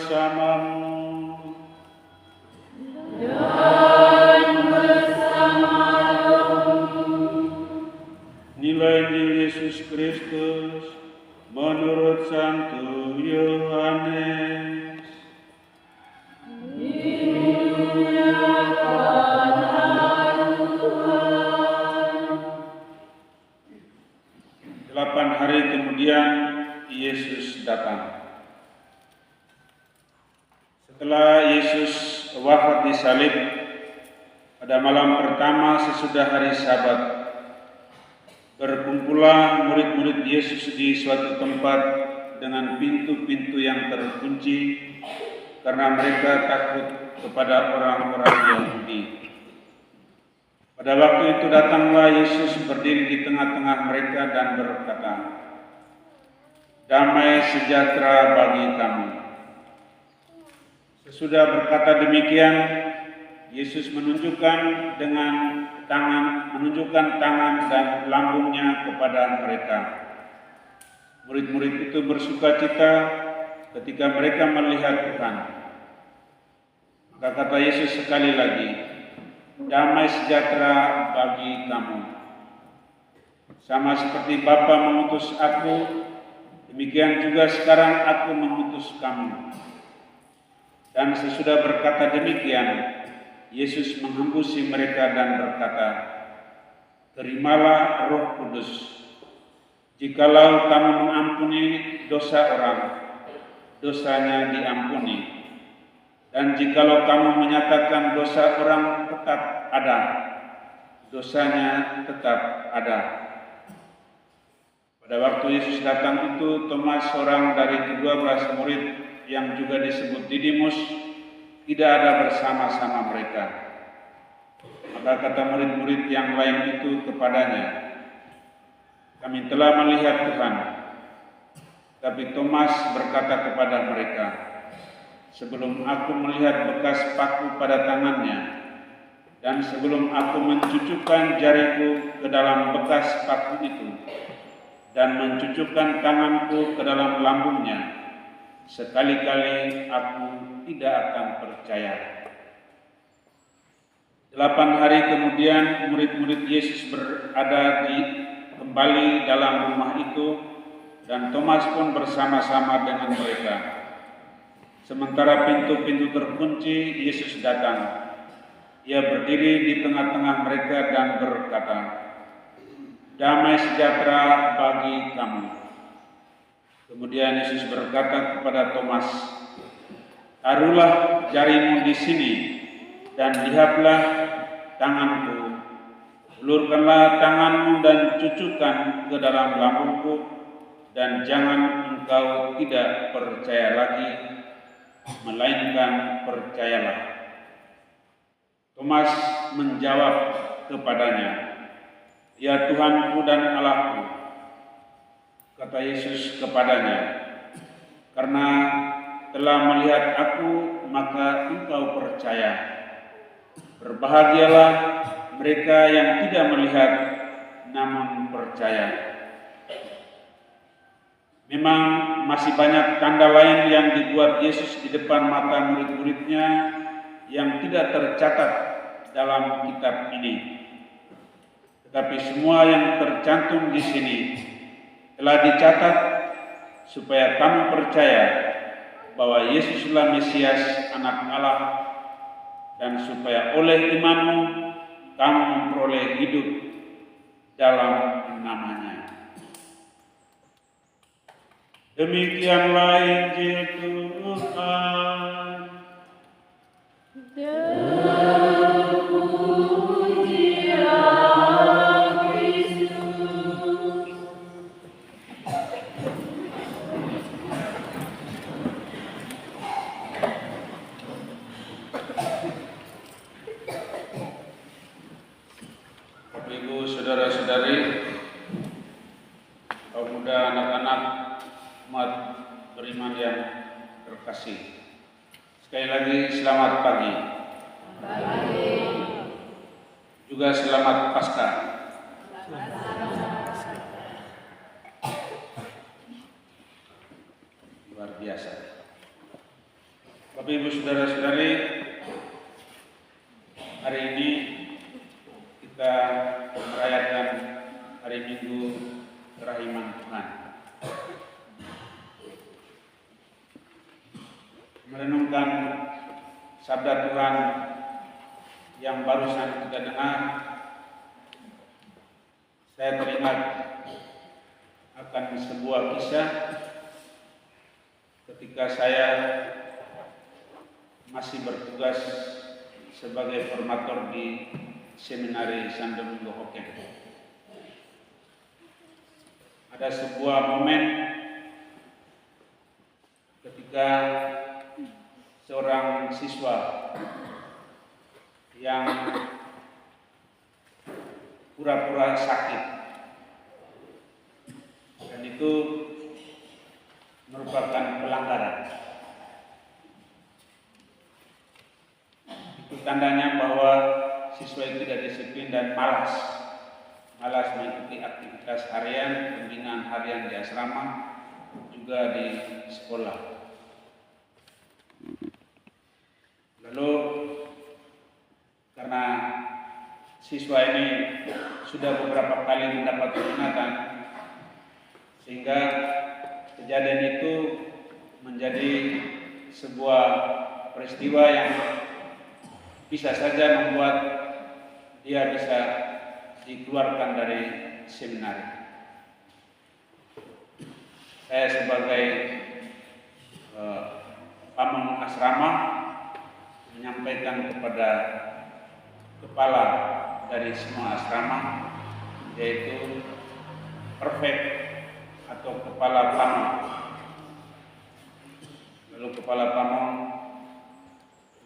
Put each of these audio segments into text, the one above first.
bersamamu. Dan bersama Nilai Injil Yesus Kristus menurut Santo Yohanes. dimuliakan Tuhan. 8 hari kemudian Yesus datang. Setelah Yesus wafat di salib pada malam pertama sesudah hari Sabat, berkumpullah murid-murid Yesus di suatu tempat dengan pintu-pintu yang terkunci karena mereka takut kepada orang-orang Yahudi. Pada waktu itu datanglah Yesus berdiri di tengah-tengah mereka dan berkata, "Damai sejahtera bagi kamu." Sesudah berkata demikian, Yesus menunjukkan tangan dan lambungnya kepada mereka. Murid-murid itu bersukacita ketika mereka melihat Tuhan. Maka kata Yesus sekali lagi, "Damai sejahtera bagi kamu. Sama seperti Bapa mengutus aku, demikian juga sekarang aku mengutus kamu." Dan sesudah berkata demikian, Yesus menghembusi mereka dan berkata, "Terimalah Roh Kudus. Jikalau kamu mengampuni dosa orang, dosanya diampuni. Dan jikalau kamu menyatakan dosa orang tetap ada, dosanya tetap ada." Pada waktu Yesus datang itu, Thomas, seorang dari 12 murid yang juga disebut Didimus, tidak ada bersama-sama mereka. Maka kata murid-murid yang lain itu kepadanya, "Kami telah melihat Tuhan." Tapi Thomas berkata kepada mereka, "Sebelum aku melihat bekas paku pada tangannya, dan sebelum aku mencucukkan jariku ke dalam bekas paku itu, dan mencucukkan tanganku ke dalam lambungnya, sekali-kali aku tidak akan percaya." 8 hari kemudian murid-murid Yesus berada kembali dalam rumah itu, dan Thomas pun bersama-sama dengan mereka. Sementara pintu-pintu terkunci, Yesus datang. Ia berdiri di tengah-tengah mereka dan berkata, "Damai sejahtera bagi kamu." Kemudian Yesus berkata kepada Thomas, "Taruhlah jarimu di sini dan lihatlah tanganku. Ulurkanlah tanganmu dan cucukkan ke dalam lambungku, dan jangan engkau tidak percaya lagi, melainkan percayalah." Thomas menjawab kepadanya, "Ya Tuhanku dan Allahku." Kata Yesus kepadanya, "Karena telah melihat aku, maka engkau percaya. Berbahagialah mereka yang tidak melihat, namun percaya." Memang masih banyak tanda lain yang dibuat Yesus di depan mata murid-muridnya yang tidak tercatat dalam kitab ini. Tetapi semua yang tercantum di sini telah dicatat supaya kamu percaya bahwa Yesuslah Mesias, Anak Allah, dan supaya oleh imanmu kamu memperoleh hidup dalam namanya. Demikianlah Injil Tuhan. Ibu, saudara-saudari, kaum muda, anak-anak, umat beriman yang terkasih. Sekali lagi selamat pagi. Juga selamat Paskah. Luar biasa. Bapak Ibu Saudara-saudari, hari ini kita merayakan hari Minggu Kerahiman Tuhan. Merenungkan sabda Tuhan yang barusan kita dengar, saya teringat akan sebuah kisah ketika saya masih bertugas sebagai formator di Seminari San Domingo Hoken. Ada sebuah momen ketika seorang siswa yang pura-pura sakit, dan itu merupakan pelanggaran. Itu tandanya bahwa siswa itu tidak disiplin dan malas mengikuti aktivitas harian, pembinaan harian di asrama, juga di sekolah. Lalu karena siswa ini sudah beberapa kali mendapat peringatan, sehingga kejadian itu menjadi sebuah peristiwa yang bisa saja membuat dia bisa dikeluarkan dari seminari. Saya sebagai pamong asrama menyampaikan kepada kepala dari semua asrama, yaitu prefek atau kepala pamong. Lalu kepala pamong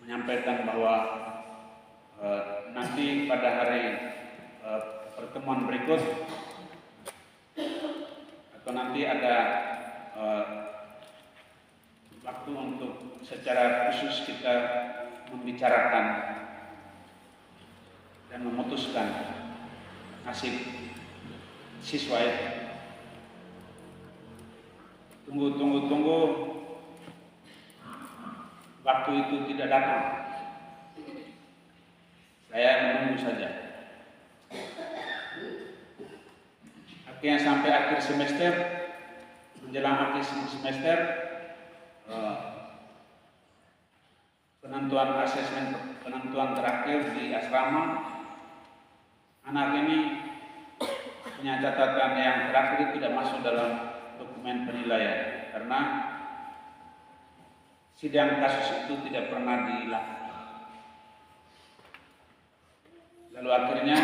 menyampaikan bahwa nanti pada hari pertemuan berikut atau nanti ada waktu untuk secara khusus kita membicarakan dan memutuskan nasib siswa itu. Tunggu, waktu itu tidak datang. Saya menunggu saja. Akhirnya sampai akhir semester, menjelang akhir semester, penentuan terakhir di asrama, anak ini punya catatan yang terakhir tidak masuk dalam dokumen penilaian karena sidang kasus itu tidak pernah dilakukan. Lalu akhirnya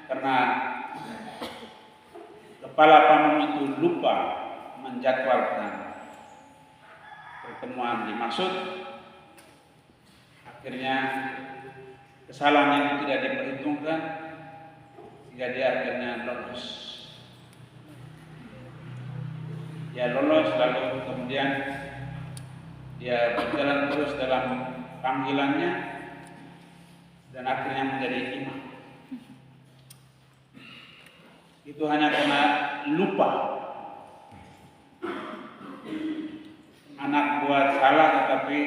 karena kepala pamong itu lupa menjadwalkan pertemuan dimaksud, akhirnya kesalahan itu tidak diperhitungkan sehingga dia akhirnya lolos. Dia lolos, lalu kemudian dia berjalan terus dalam panggilannya dan akhirnya menjadi imam. Itu hanya karena lupa. Anak buat salah tetapi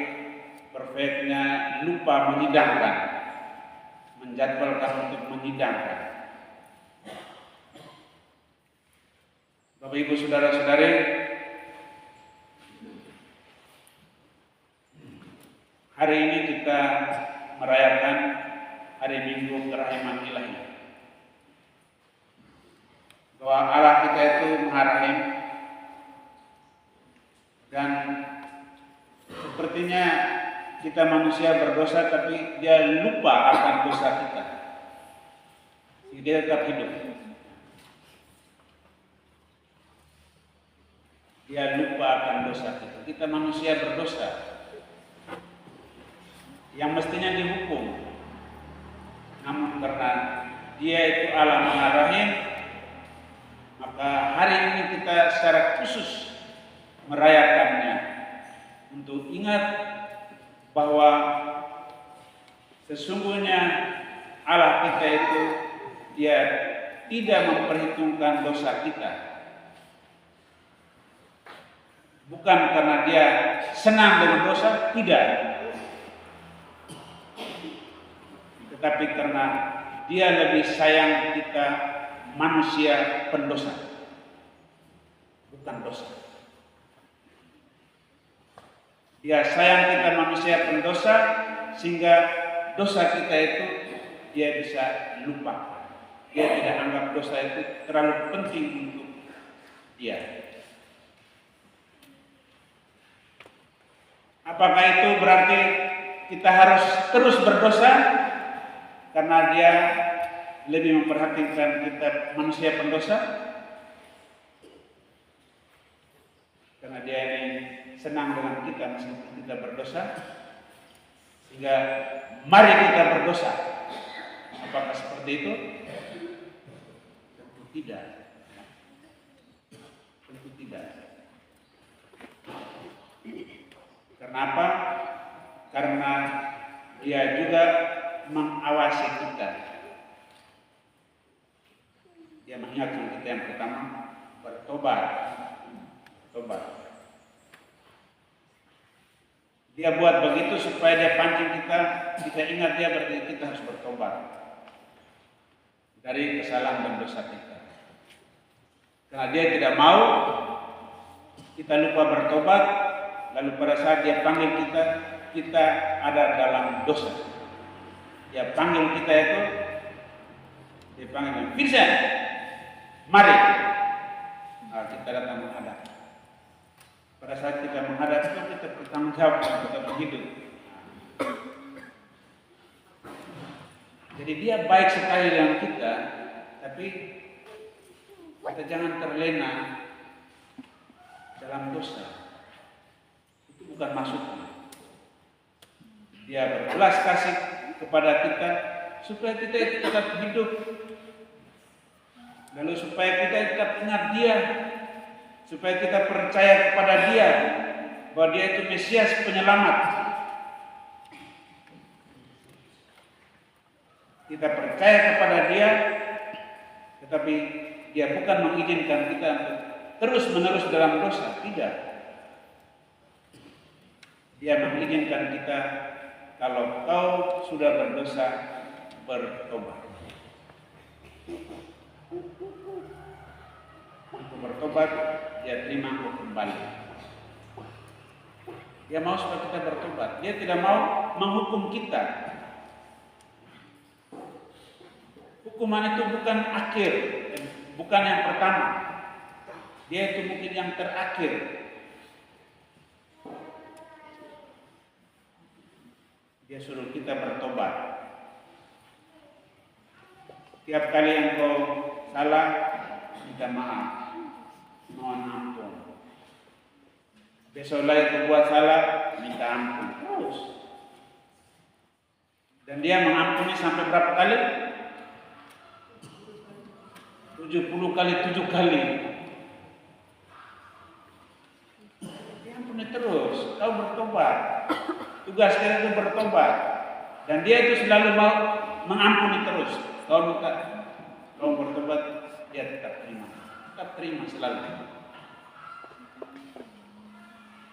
prefeknya lupa menyidangkan, menjadwalkan untuk menyidangkan. Bapak Ibu Saudara-saudari, hari ini kita merayakan hari Minggu Kerahiman Ilahi. Bahwa Allah kita itu Maha Rahim, dan sepertinya kita manusia berdosa tapi dia lupa akan dosa kita. Dia tetap hidup. Dia lupa akan dosa kita. Kita manusia berdosa yang mestinya dihukum, namun karena dia itu Allah Maha Rahim, maka hari ini kita secara khusus merayakannya untuk ingat bahwa sesungguhnya Allah kita itu dia tidak memperhitungkan dosa kita, bukan karena dia senang dengan dosa, tidak, tetapi karena Dia lebih sayang kita manusia pendosa, bukan dosa. Dia sayang kita manusia pendosa sehingga dosa kita itu Dia bisa lupa. Dia tidak anggap dosa itu terlalu penting untuk Dia. Apakah itu berarti kita harus terus berdosa karena Dia lebih memperhatikan kita manusia pendosa? Karena Dia ini senang dengan kita meskipun kita berdosa, sehingga mari kita berdosa. Apakah seperti itu? Tentu tidak. Tentu tidak. Kenapa? Karena Dia juga mengawasi kita. Dia mengingatkan kita yang pertama, bertobat. Tobat. Dia buat begitu supaya Dia pancing kita ingat Dia, berarti kita harus bertobat dari kesalahan dan dosa kita. Karena Dia tidak mau kita lupa bertobat, lalu pada saat Dia panggil kita ada dalam dosa. Dia panggil kita itu, Dia panggil, Vincent, mari. Nah, kita datang menghadap. Pada saat kita menghadap itu kita bertanggung jawab kita hidup. Jadi Dia baik sekali dengan kita, tapi kita jangan terlena dalam dosa. Itu bukan maksudnya. Dia berbelas kasih kepada kita supaya kita tetap hidup, lalu supaya kita tetap ingat Dia, supaya kita percaya kepada Dia bahwa Dia itu Mesias penyelamat. Kita percaya kepada Dia, tetapi Dia bukan mengizinkan kita untuk terus-menerus dalam dosa, tidak. Dia mengizinkan kita, kalau kau sudah berdosa, bertobat. Untuk bertobat, Dia terima engkau kembali. Dia mau supaya kita bertobat. Dia tidak mau menghukum kita. Hukuman itu bukan akhir, bukan yang pertama. Dia itu mungkin yang terakhir. Dia suruh kita bertobat. Tiap kali engkau salah, minta maaf, mohon ampun. Besok lagi kau buat salah, minta ampun terus. Dan Dia mengampuni sampai berapa kali? 70 kali 7 kali. Dia ampuni terus. Kau bertobat. Tugas kita itu bertobat. Dan Dia itu selalu mau mengampuni terus. Kau minta, kau bertobat, Dia tetap terima. Tetap terima selalu.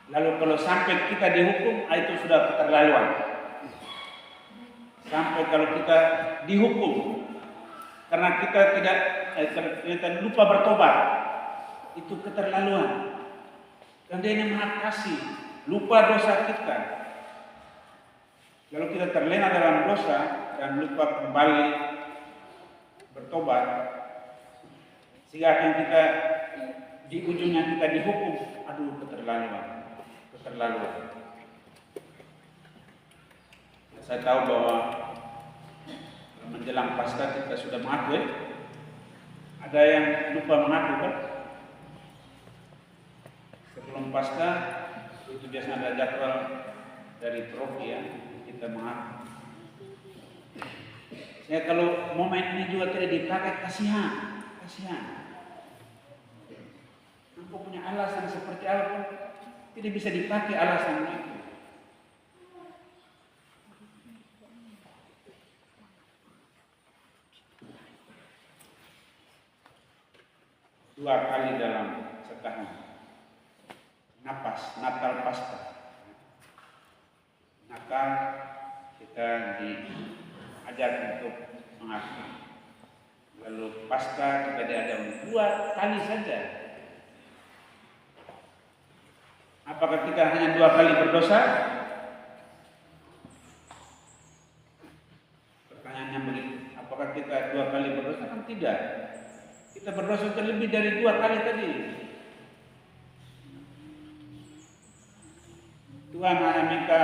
Lalu kalau sampai kita dihukum, itu sudah keterlaluan. Sampai kalau kita dihukum karena kita kita lupa bertobat, itu keterlaluan. Dan Dia ini Maha Kasih, lupa dosa kita. Lalu kita terlena dalam dosa dan lupa kembali bertobat, sehingga akan kita di ujungnya kita dihukum. Aduh, keterlaluan. Saya tahu bahwa menjelang Paskah kita sudah mengaku, ada yang lupa mengaku kan? Sebelum Paskah itu biasanya ada jadwal dari trofi ya, kita mengaku. Ya, kalau momen ini juga tidak dipakai, kasihan. Engkau punya alasan seperti apa, tidak bisa dipakai alasan itu. Dua kali dalam setahun, Natal Paskah. Natal kita ajak untuk mengaku. Lalu pasca kita diajak 2 kali saja. Apakah kita hanya 2 kali berdosa? Pertanyaannya begitu. Apakah kita 2 kali berdosa? Kan tidak. Kita berdosa terlebih dari 2 kali tadi. Tuhan hanya minta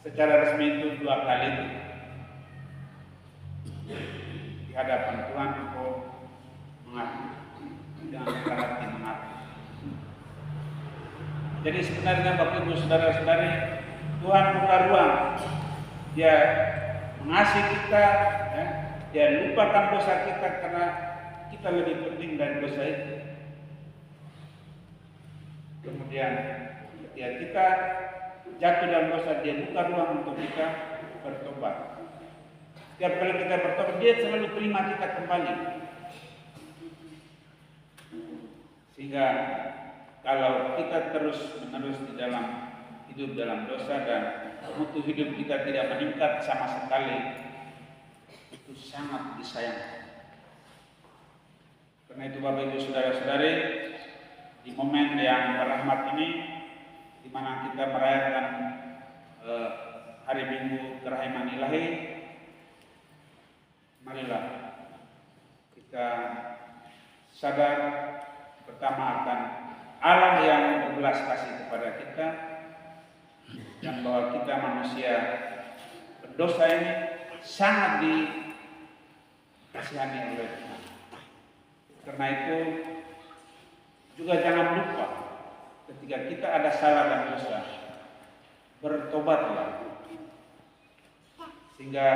secara resmi itu 2 kali itu. Di hadapan Tuhan untuk mengaku dengan hati mengaku. Jadi sebenarnya Bapak Ibu Saudara-saudari, Tuhan buka ruang. Dia mengasihi kita, ya. Dia lupakan dosa kita karena kita lebih penting dari dosa itu. Kemudian ketika kita jatuh dalam dosa, dia buka ruang untuk kita bertobat. Setiap kali kita bertobat, dia selalu terima kita kembali. Sehingga kalau kita terus-menerus di dalam hidup dalam dosa dan mutu hidup kita tidak meningkat sama sekali, itu sangat disayangkan. Karena itu Bapak Ibu Saudara-saudari, di momen yang berrahmat ini, di mana kita merayakan hari Minggu Kerahiman Ilahi, marilah kita sadar pertama akan Allah yang berbelas kasih kepada kita, dan bahwa kita manusia berdosa ini sangat dikasihani oleh Tuhan. Karena itu juga jangan lupa ketika kita ada salah dan dosa, bertobatlah. Sehingga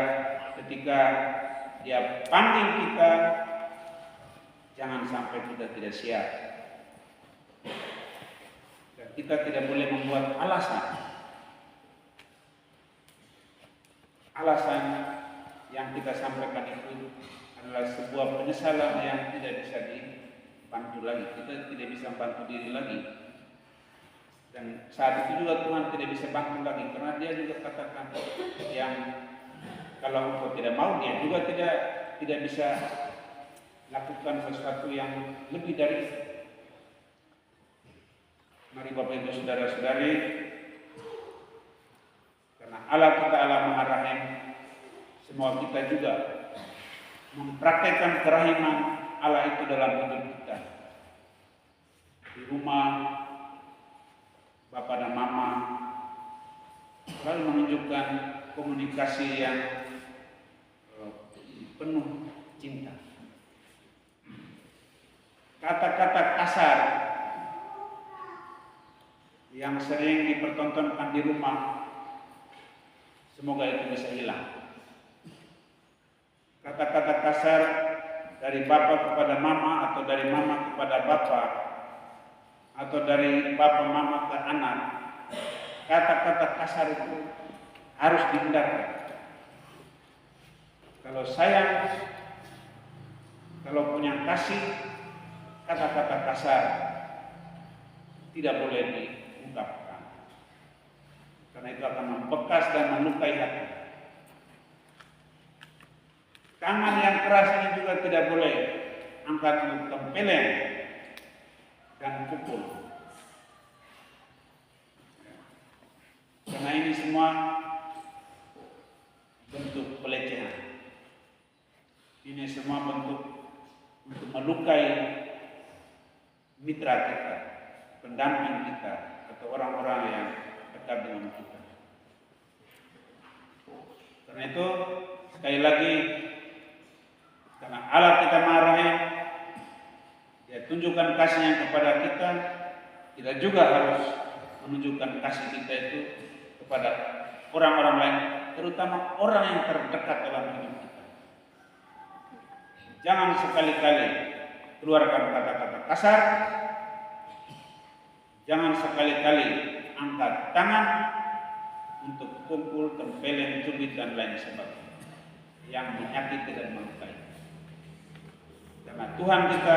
ketika Dia panggil kita, jangan sampai kita tidak siap. Dan kita tidak boleh membuat alasan yang kita sampaikan itu adalah sebuah penyesalan yang tidak bisa dibantu lagi. Kita tidak bisa bantu diri lagi. Dan saat itu juga Tuhan tidak bisa bantu lagi, karena Dia juga katakan yang kalau engkau tidak mau, Dia juga tidak bisa lakukan sesuatu yang lebih dari itu. Mari Bapak Ibu Saudara-saudari, karena Allah kita Allah Maha Rahim, semua kita juga mempraktekkan kerahiman Allah itu dalam hidup kita. Di rumah, Bapak dan Mama selalu menunjukkan komunikasi yang penuh cinta. Kata-kata kasar yang sering dipertontonkan di rumah, semoga itu bisa hilang. Kata-kata kasar dari bapak kepada mama, atau dari mama kepada bapak, atau dari bapak mama ke anak, kata-kata kasar itu harus dihindarkan. Kalau sayang, kalau punya kasih, kata-kata kasar tidak boleh diungkapkan, karena itu akan membekas dan melukai hati. Tangan yang keras ini juga tidak boleh angkat untuk tempeleng dan pukul, karena ini semua bentuk pelecehan. Ini semua bentuk untuk melukai mitra kita, pendamping kita, atau orang-orang yang dekat dengan kita. Karena itu, sekali lagi, karena Allah kita Maha Rahim, Dia tunjukkan kasihnya kepada kita juga harus menunjukkan kasih kita itu kepada orang-orang lain, terutama orang yang terdekat dalam hidup kita. Jangan sekali-kali keluarkan kata-kata kasar, jangan sekali-kali angkat tangan untuk pukul, tempeleng, cubit, dan lain sebagainya yang menyakiti dan melukai. Karena Tuhan kita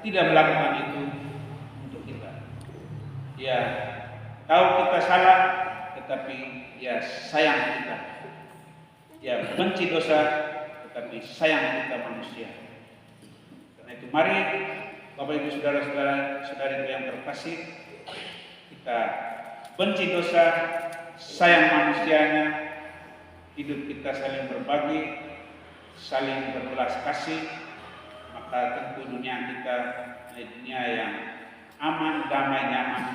tidak melakukan itu untuk kita. Dia tahu kita salah, tetapi Dia sayang kita. Ya, benci dosa, tetapi sayang kita manusia. Karena itu mari Bapak Ibu Saudara-saudara, saudari yang terkasih, kita benci dosa, sayang manusianya, hidup kita saling berbagi, saling berbelas kasih, maka tentu dunia kita dunia yang aman, damai, nyaman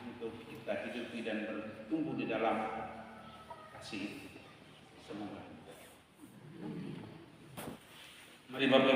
untuk kita hidupi dan bertumbuh di dalam kasih. Semoga. Mari Bapak